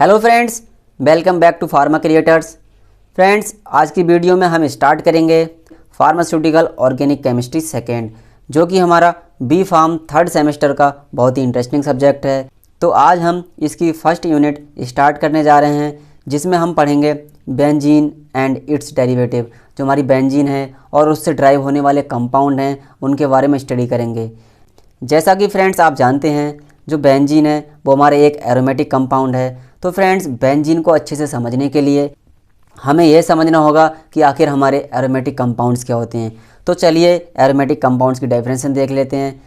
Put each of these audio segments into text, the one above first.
Hello friends, welcome back to pharma creators. Friends, आज की video में हम स्टार्ट करेंगे फार्मास्यूटिकल ऑर्गेनिक केमिस्ट्री सेकेंड, जो कि हमारा बी फार्म थर्ड सेमेस्टर का बहुत ही इंटरेस्टिंग सब्जेक्ट है। तो आज हम इसकी फर्स्ट यूनिट स्टार्ट करने जा रहे हैं, जिसमें हम पढ़ेंगे बेंजीन एंड इट्स डेरिवेटिव। जो हमारी बेंजीन है और उससे ड्राइव होने वाले कंपाउंड हैं, उनके बारे में स्टडी करेंगे। जैसा कि फ्रेंड्स आप जानते हैं, जो बेंजीन है वो हमारे एक एरोमेटिक कंपाउंड है। तो फ्रेंड्स, बेंजीन को अच्छे से समझने के लिए हमें यह समझना होगा कि आखिर हमारे एरोमेटिक कंपाउंड्स क्या होते हैं। तो चलिए एरोमेटिक कंपाउंड्स की डेफिनेशन देख लेते हैं।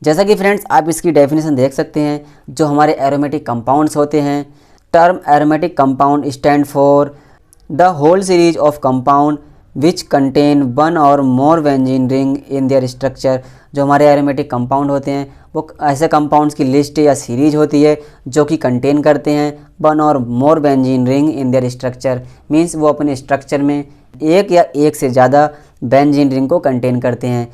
जैसा कि फ्रेंड्स आप इसकी डेफिनेशन देख सकते हैं, जो हमारे एरोमेटिक कंपाउंड्स होते हैं, term aromatic compound stand for the whole series of compound which contain one or more benzene ring in their structure. जो हमारे एरोमेटिक कंपाउंड होते हैं वो ऐसे कंपाउंड्स की लिस्ट या सीरीज होती है जो कि कंटेन करते हैं one or more benzene ring in their structure. Means वो अपने स्ट्रक्चर में एक या एक से ज़्यादा बेंजीन रिंग को कंटेन करते हैं।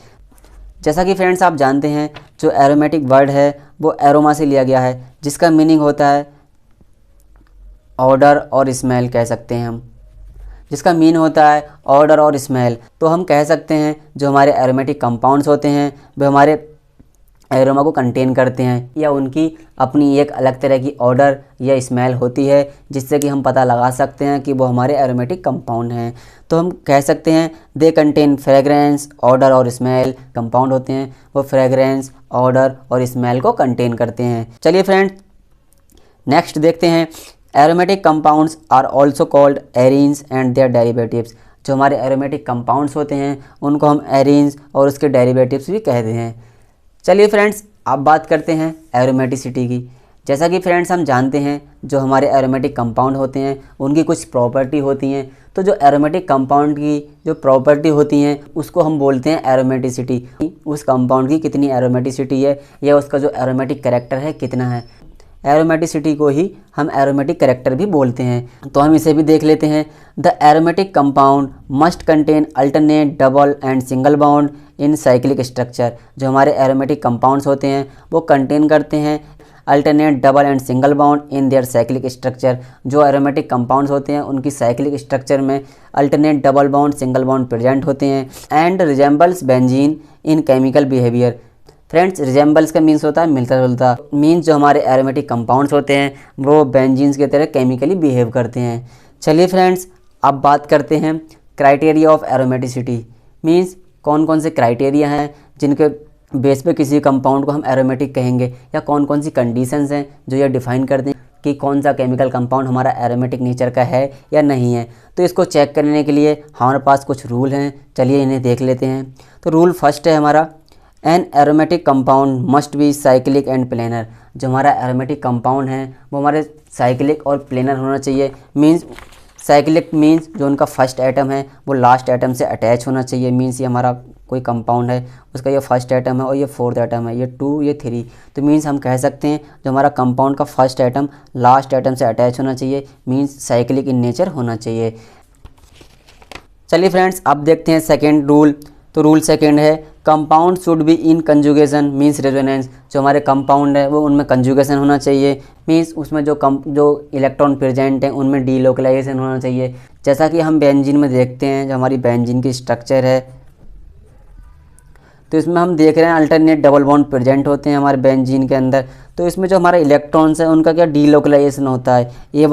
जैसा कि फ्रेंड्स आप जानते हैं, जो एरोमेटिक वर्ड है वो एरोमा से लिया गया है, जिसका मीनिंग होता है ऑडर और स्मेल कह सकते हैं हम, जिसका मीन होता है ऑडर और स्मेल। तो हम कह सकते हैं जो हमारे एरोमेटिक कंपाउंड्स होते हैं वो हमारे एरोमा को कंटेन करते हैं, या उनकी अपनी एक अलग तरह की ऑडर या स्मेल होती है, जिससे कि हम पता लगा सकते हैं कि वो हमारे एरोमेटिक कंपाउंड हैं। तो हम कह सकते हैं दे कंटेन फ्रेगरेंस, ऑडर और स्मेल। कंपाउंड होते हैं वो फ्रेगरेंस, ऑडर और स्मेल को कंटेन करते हैं। चलिए फ्रेंड्स, नेक्स्ट देखते हैं। Aromatic compounds are also called arenes and their derivatives. जो हमारे एरोमेटिक कंपाउंड्स होते हैं उनको हम एरीन्स और उसके डेरिवेटिव्स भी कहते हैं। चलिए फ्रेंड्स, अब बात करते हैं एरोमेटिसिटी की। जैसा कि फ्रेंड्स हम जानते हैं, जो हमारे एरोमेटिक कंपाउंड होते हैं उनकी कुछ प्रॉपर्टी होती हैं। तो जो एरोमेटिक कंपाउंड की जो प्रॉपर्टी होती हैं उसको हम बोलते हैं एरोमेटिसिटी। उस कंपाउंड की कितनी एरोमेटिसिटी है या उसका जो एरोमेटिक कैरेक्टर है कितना है, एरोमेटिसिटी को ही हम एरोमेटिक कैरेक्टर भी बोलते हैं। तो हम इसे भी देख लेते हैं। The aromatic compound must contain alternate double and single bond in cyclic structure. जो हमारे एरोमेटिक कंपाउंड्स होते हैं वो कंटेन करते हैं alternate double and single bond in their cyclic structure. जो एरोमेटिक कंपाउंड्स होते हैं उनकी साइक्लिक स्ट्रक्चर में alternate double bond single bond present होते हैं। And resembles benzene in chemical behaviour. Friends, resembles का मीन्स होता है मिलता जुलता। मीन्स जो हमारे एरोमेटिक कंपाउंड्स होते हैं वो बेंजीन्स की तरह केमिकली बिहेव करते हैं। चलिए फ्रेंड्स, अब बात करते हैं क्राइटेरिया ऑफ एरोमेटिसिटी। मीन्स कौन कौन से क्राइटेरिया हैं जिनके बेस पे किसी कंपाउंड को हम एरोमेटिक कहेंगे, या कौन कौन सी कंडीशंस हैं जो ये डिफाइन करते हैं कि कौन सा केमिकल कंपाउंड हमारा एरोमेटिक नेचर का है या नहीं है। तो इसको चेक करने के लिए हमारे पास कुछ रूल हैं। चलिए इन्हें देख लेते हैं। तो रूल फर्स्ट है हमारा, an aromatic compound must be cyclic and planar. जो हमारा एरोमेटिक कंपाउंड है वो हमारे साइक्लिक और प्लेनर होना चाहिए। मीन्स साइक्लिक मीन्स जो उनका फर्स्ट एटम है वो लास्ट एटम से अटैच होना चाहिए। मीन्स ये हमारा कोई कंपाउंड है, उसका ये फर्स्ट एटम है और ये फोर्थ एटम है, ये 2 ये 3। तो मीन्स हम कह सकते हैं जो हमारा कंपाउंड का फर्स्ट एटम लास्ट एटम से अटैच होना चाहिए। मीन्स साइक्लिक इन नेचर होना चाहिए। चलिए फ्रेंड्स, अब देखते हैं सेकेंड रूल। तो रूल सेकेंड है compound should be in conjugation means resonance. जो हमारे कंपाउंड है वो उनमें कंजुगेशन होना चाहिए। मीन्स उसमें जो इलेक्ट्रॉन प्रेजेंट हैं उनमें डीलोकलाइजेशन होना चाहिए। जैसा कि हम बेंजीन में देखते हैं, जो हमारी बेंजीन की स्ट्रक्चर है तो इसमें हम देख रहे हैं अल्टरनेट डबल बॉन्ड प्रेजेंट होते हैं हमारे बेंजीन के अंदर। तो इसमें जो हमारे इलेक्ट्रॉन्स हैं उनका क्या डीलोकलाइजेशन होता है। ये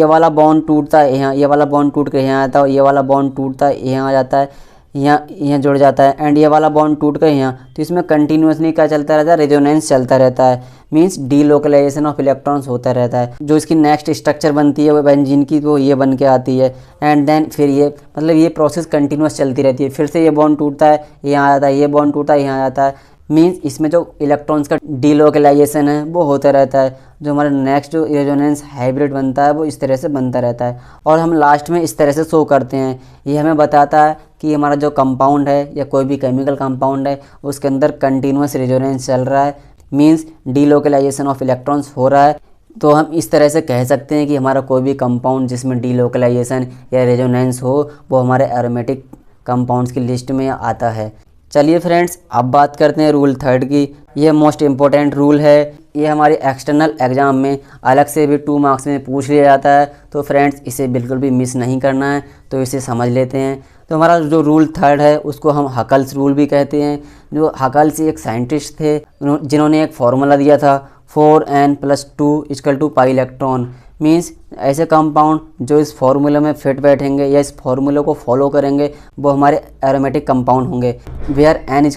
वाला बॉन्ड टूटता है यहाँ, ये वाला बॉन्ड टूट कर यहाँ आता है, ये वाला बॉन्ड टूटता है यहाँ आ जाता है, यहाँ जुड़ जाता है, एंड ये वाला बॉन्ड टूट कर यहाँ। तो इसमें कंटिन्यूसली क्या चलता रहता है, रेजोनेंस चलता रहता है। मीन्स डीलोकलाइजेशन ऑफ इलेक्ट्रॉन्स होता रहता है। जो इसकी नेक्स्ट स्ट्रक्चर बनती है वो बेंजीन की, तो ये बन के आती है। एंड देन फिर ये मतलब ये प्रोसेस कंटिन्यूस चलती रहती है। फिर से ये बॉन्ड टूटता है, यहाँ आ जाता है, ये बॉन्ड टूटता है, यहाँ आ जाता है। मीन्स इसमें जो इलेक्ट्रॉन्स का डीलोकलाइजेशन है वो होता रहता है। जो हमारा नेक्स्ट जो रेजोनेंस हाइब्रिड बनता है वो इस तरह से बनता रहता है, और हम लास्ट में इस तरह से शो करते हैं। ये हमें बताता है कि हमारा जो कंपाउंड है या कोई भी केमिकल कंपाउंड है उसके अंदर कंटिन्यूस रेजोनेंस चल रहा है। मीन्स डीलोकलाइजेशन ऑफ इलेक्ट्रॉन्स हो रहा है। तो हम इस तरह से कह सकते हैं कि हमारा कोई भी कंपाउंड जिसमें डीलोकलाइजेशन या रेजोनेंस हो वो हमारे एरोमेटिक कंपाउंड्स की लिस्ट में आता है। चलिए फ्रेंड्स, अब बात करते हैं रूल थर्ड की। ये मोस्ट इम्पोर्टेंट रूल है, ये हमारे एक्सटर्नल एग्ज़ाम में अलग से भी 2 मार्क्स में पूछ लिया जाता है। तो फ्रेंड्स इसे बिल्कुल भी मिस नहीं करना है, तो इसे समझ लेते हैं। तो हमारा जो रूल थर्ड है उसको हम हकल्स रूल भी कहते हैं। जो हकल्स एक साइंटिस्ट थे जिन्होंने एक फार्मूला दिया था 4n+2 पाई इलेक्ट्रॉन। मीन्स ऐसे कंपाउंड जो इस फार्मूले में फिट बैठेंगे या इस फार्मूले को फॉलो करेंगे वो हमारे एरोमेटिक कंपाउंड होंगे। Where n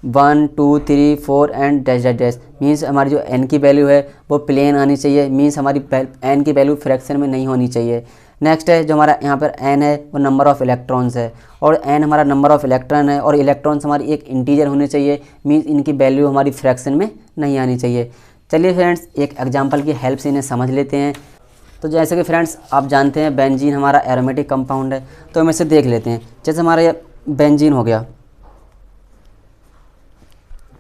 1 2 3 4 and dash dash dash. Means हमारी जो n की वैल्यू है वो प्लेन आनी चाहिए, मीन्स हमारी n की वैल्यू फ्रैक्शन में नहीं होनी चाहिए। नेक्स्ट है जो हमारा यहाँ पर n है वो नंबर ऑफ़ इलेक्ट्रॉन्स है, और n हमारा नंबर ऑफ़ इलेक्ट्रॉन है, और इलेक्ट्रॉन्स हमारी एक इंटीजर होने चाहिए, मीन्स इनकी वैल्यू हमारी फ्रैक्शन में नहीं आनी चाहिए। चलिए फ्रेंड्स एक एग्जांपल की हेल्प से इन्हें समझ लेते हैं। तो जैसे कि फ्रेंड्स आप जानते हैं बेंजीन हमारा एरोमेटिक कंपाउंड है, तो हम इसे देख लेते हैं। जैसे हमारा ये बेंजीन हो गया,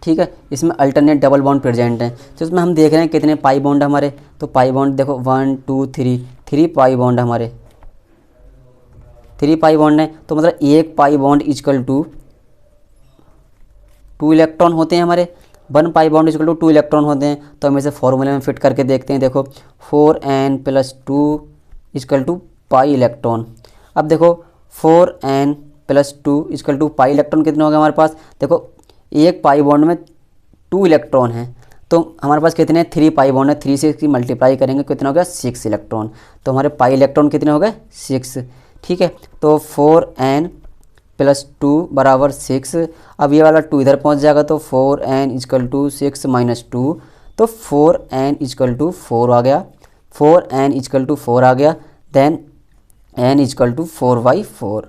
ठीक है, इसमें अल्टरनेट डबल बॉन्ड प्रेजेंट हैं। तो इसमें हम देख रहे हैं कितने पाई बॉन्ड हमारे, तो पाई बॉन्ड देखो 1 2 3 पाई बॉन्ड हमारे 3 पाई बॉन्ड है। तो मतलब एक pi bond equal to 2 electron होते हैं हमारे, 1 pi bond equal to 2 electron होते हैं। तो हम इसे फॉर्मूले में फिट करके देखते हैं। देखो 4n+2 equal to pi electron. अब देखो 4n+2 equal to pi electron कितने हो गए हमारे पास, देखो एक पाई बॉन्ड में 2 इलेक्ट्रॉन हैं, तो हमारे पास कितने 3 पाई बॉन्ड है, 3 से इसकी मल्टीप्लाई करेंगे कितना हो गया 6 इलेक्ट्रॉन। तो हमारे पाई इलेक्ट्रॉन कितने हो गए 6, ठीक है। तो 4n+2 बराबर 6। अब ये वाला 2 इधर पहुंच जाएगा, तो 4n = 6 - 2, तो 4n = 4 आ गया, 4n = 4 आ गया। देन n = 4/4,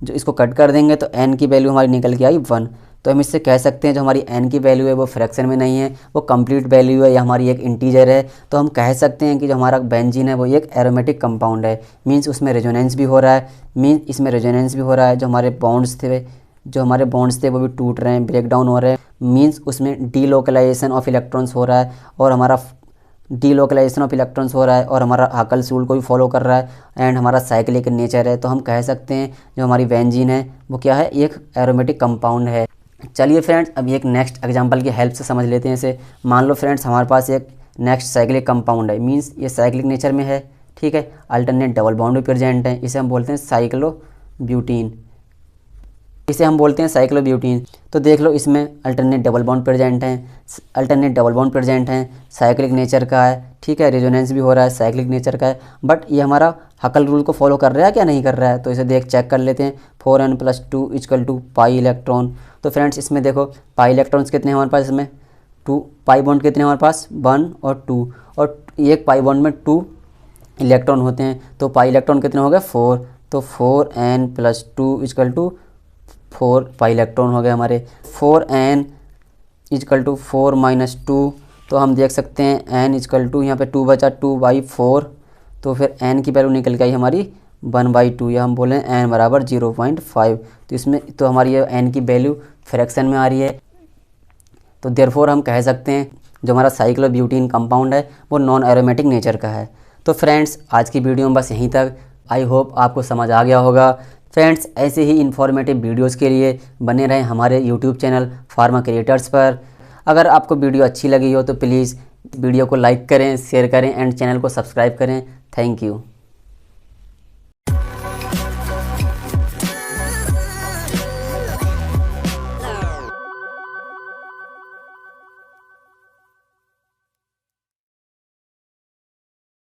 जो इसको कट कर देंगे तो n की वैल्यू हमारी निकल के आई 1। तो हम इससे कह सकते हैं जो हमारी n की वैल्यू है वो फ्रैक्शन में नहीं है, वो कंप्लीट वैल्यू है या हमारी एक इंटीजर है। तो हम कह सकते हैं कि जो हमारा बेंजीन है वो एक एरोमेटिक कंपाउंड है। मींस उसमें रेजोनेंस भी हो रहा है, इसमें रेजोनेंस भी हो रहा है। जो हमारे बॉन्ड्स थे वो भी टूट रहे हैं, ब्रेक डाउन हो रहे हैं। मींस उसमें डीलोकलाइजेशन ऑफ इलेक्ट्रॉन्स हो रहा है, और हमारा डीलोकलाइजेशन ऑफ इलेक्ट्रॉन्स हो रहा है, और हमारा हकल्स रूल को भी फॉलो कर रहा है, एंड हमारा साइक्लिक नेचर है। तो हम कह सकते हैं जो हमारी बेंजीन है वो क्या है, एक एरोमेटिक कंपाउंड है। चलिए फ्रेंड्स अब एक नेक्स्ट एग्जांपल की हेल्प से समझ लेते हैं इसे। मान लो फ्रेंड्स हमारे पास एक नेक्स्ट साइक्लिक कंपाउंड है, मींस ये साइक्लिक नेचर में है, ठीक है। अल्टरनेट डबल बॉन्ड भी प्रेजेंट है, इसे हम बोलते हैं साइक्लोब्यूटीन, तो देख लो इसमें अल्टरनेट डबल बॉन्ड प्रेजेंट हैं, साइक्लिक नेचर का है, ठीक है। रेजोनेंस भी हो रहा है, साइक्लिक नेचर का है। बट ये हमारा हकल रूल को फॉलो कर रहा है क्या नहीं कर रहा है, तो इसे चेक कर लेते हैं। 4n+2 = pi electron. तो फ्रेंड्स इसमें देखो पाई इलेक्ट्रॉन्स कितने हैं हमारे पास, इसमें 2 पाई बॉन्ड कितने हैं हमारे पास 1 और 2, और एक पाई बॉन्ड में 2 इलेक्ट्रॉन होते हैं। तो पाई इलेक्ट्रॉन कितने हो गए 4, तो 4n+2 = 4 पाई इलेक्ट्रॉन हो गए हमारे। 4n = 4 - 2, तो हम देख सकते हैं n = यहाँ पे 2 बचा 2/4, तो फिर n की वैल्यू निकल गई हमारी 1/2, या हम बोलें n बराबर 0.5। तो इसमें तो हमारी ये n की वैल्यू फ्रैक्शन में आ रही है। तो देयरफॉर हम कह सकते हैं जो हमारा साइक्लोब्यूटीन कंपाउंड है वो नॉन एरोमेटिक नेचर का है। तो फ्रेंड्स आज की वीडियो में बस यहीं तक। आई होप आपको समझ आ गया होगा। फ्रेंड्स ऐसे ही इन्फॉर्मेटिव वीडियोस के लिए बने रहें हमारे यूट्यूब चैनल फार्मा क्रिएटर्स पर। अगर आपको वीडियो अच्छी लगी हो तो प्लीज़ वीडियो को लाइक करें, शेयर करें एंड चैनल को सब्सक्राइब करें। Thank you.